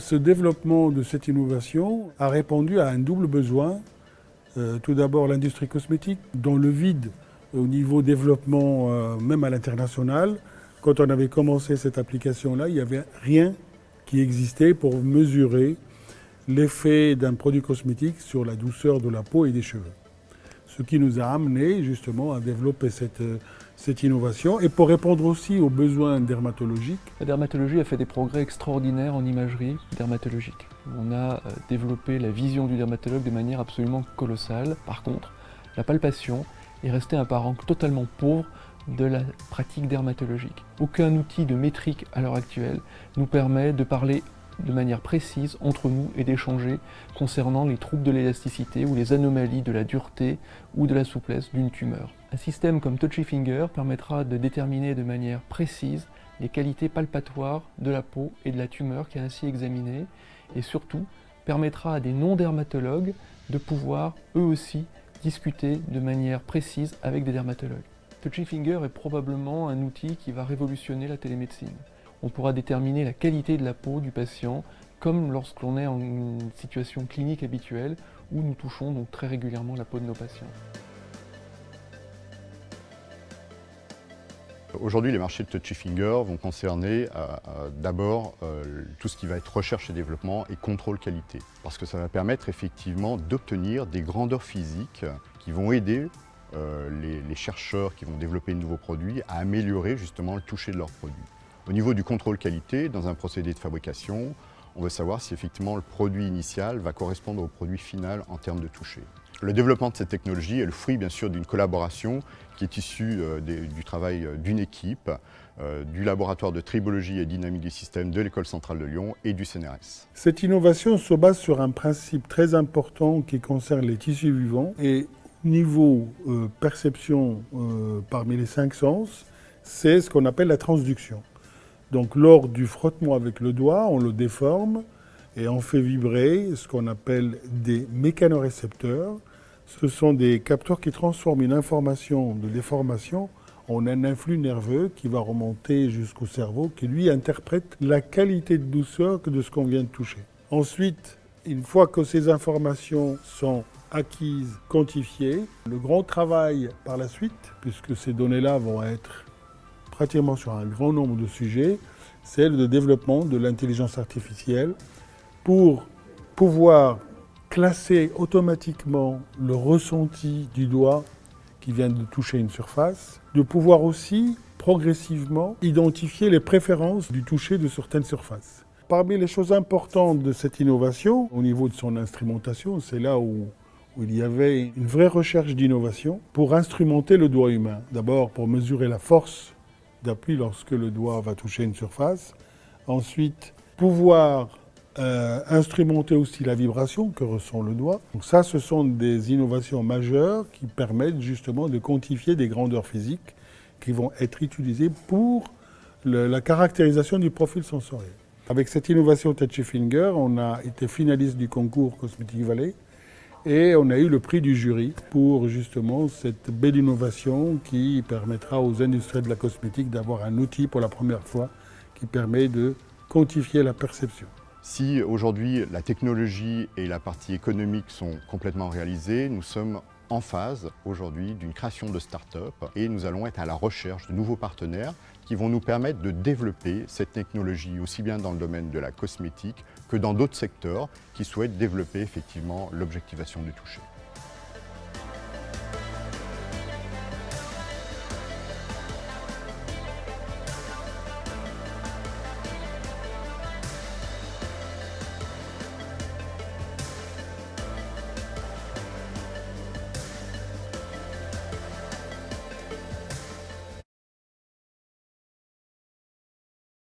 Ce développement de cette innovation a répondu à un double besoin. Tout d'abord l'industrie cosmétique, dans le vide au niveau développement, même à l'international. Quand on avait commencé cette application-là, il n'y avait rien qui existait pour mesurer l'effet d'un produit cosmétique sur la douceur de la peau et des cheveux. Ce qui nous a amené justement à développer cette innovation et pour répondre aussi aux besoins dermatologiques. La dermatologie a fait des progrès extraordinaires en imagerie dermatologique. On a développé la vision du dermatologue de manière absolument colossale. Par contre, la palpation est restée un parent totalement pauvre de la pratique dermatologique. Aucun outil de métrique à l'heure actuelle nous permet de parler de manière précise entre nous et d'échanger concernant les troubles de l'élasticité ou les anomalies de la dureté ou de la souplesse d'une tumeur. Un système comme Touchy Finger permettra de déterminer de manière précise les qualités palpatoires de la peau et de la tumeur qui est ainsi examinée et surtout permettra à des non-dermatologues de pouvoir eux aussi discuter de manière précise avec des dermatologues. Touchy Finger est probablement un outil qui va révolutionner la télémédecine. On pourra déterminer la qualité de la peau du patient comme lorsqu'on est en une situation clinique habituelle où nous touchons donc très régulièrement la peau de nos patients. Aujourd'hui, les marchés de Touchy Finger vont concerner d'abord tout ce qui va être recherche et développement et contrôle qualité. Parce que ça va permettre effectivement d'obtenir des grandeurs physiques qui vont aider les chercheurs qui vont développer de nouveaux produits à améliorer justement le toucher de leurs produits. Au niveau du contrôle qualité, dans un procédé de fabrication, on veut savoir si effectivement le produit initial va correspondre au produit final en termes de toucher. Le développement de cette technologie est le fruit bien sûr d'une collaboration qui est issue du travail d'une équipe, du laboratoire de tribologie et dynamique du système de l'École centrale de Lyon et du CNRS. Cette innovation se base sur un principe très important qui concerne les tissus vivants et niveau perception parmi les 5 sens, c'est ce qu'on appelle la transduction. Donc lors du frottement avec le doigt, on le déforme et on fait vibrer ce qu'on appelle des mécanorécepteurs. Ce sont des capteurs qui transforment une information de déformation en un influx nerveux qui va remonter jusqu'au cerveau, qui lui interprète la qualité de douceur de ce qu'on vient de toucher. Ensuite, une fois que ces informations sont acquises, quantifiées, le grand travail par la suite, puisque ces données-là vont être pratiquement sur un grand nombre de sujets, c'est le développement de l'intelligence artificielle pour pouvoir classer automatiquement le ressenti du doigt qui vient de toucher une surface, de pouvoir aussi progressivement identifier les préférences du toucher de certaines surfaces. Parmi les choses importantes de cette innovation, au niveau de son instrumentation, c'est là où il y avait une vraie recherche d'innovation pour instrumenter le doigt humain. D'abord pour mesurer la force d'appui lorsque le doigt va toucher une surface. Ensuite, pouvoir instrumenter aussi la vibration que ressent le doigt. Donc ça, ce sont des innovations majeures qui permettent justement de quantifier des grandeurs physiques qui vont être utilisées pour la caractérisation du profil sensoriel. Avec cette innovation Touchy Finger, on a été finaliste du concours Cosmetic Valley et on a eu le prix du jury pour justement cette belle innovation qui permettra aux industries de la cosmétique d'avoir un outil pour la première fois qui permet de quantifier la perception. Si aujourd'hui la technologie et la partie économique sont complètement réalisées, nous sommes en phase aujourd'hui d'une création de start-up et nous allons être à la recherche de nouveaux partenaires qui vont nous permettre de développer cette technologie aussi bien dans le domaine de la cosmétique que dans d'autres secteurs qui souhaitent développer effectivement l'objectivation du toucher.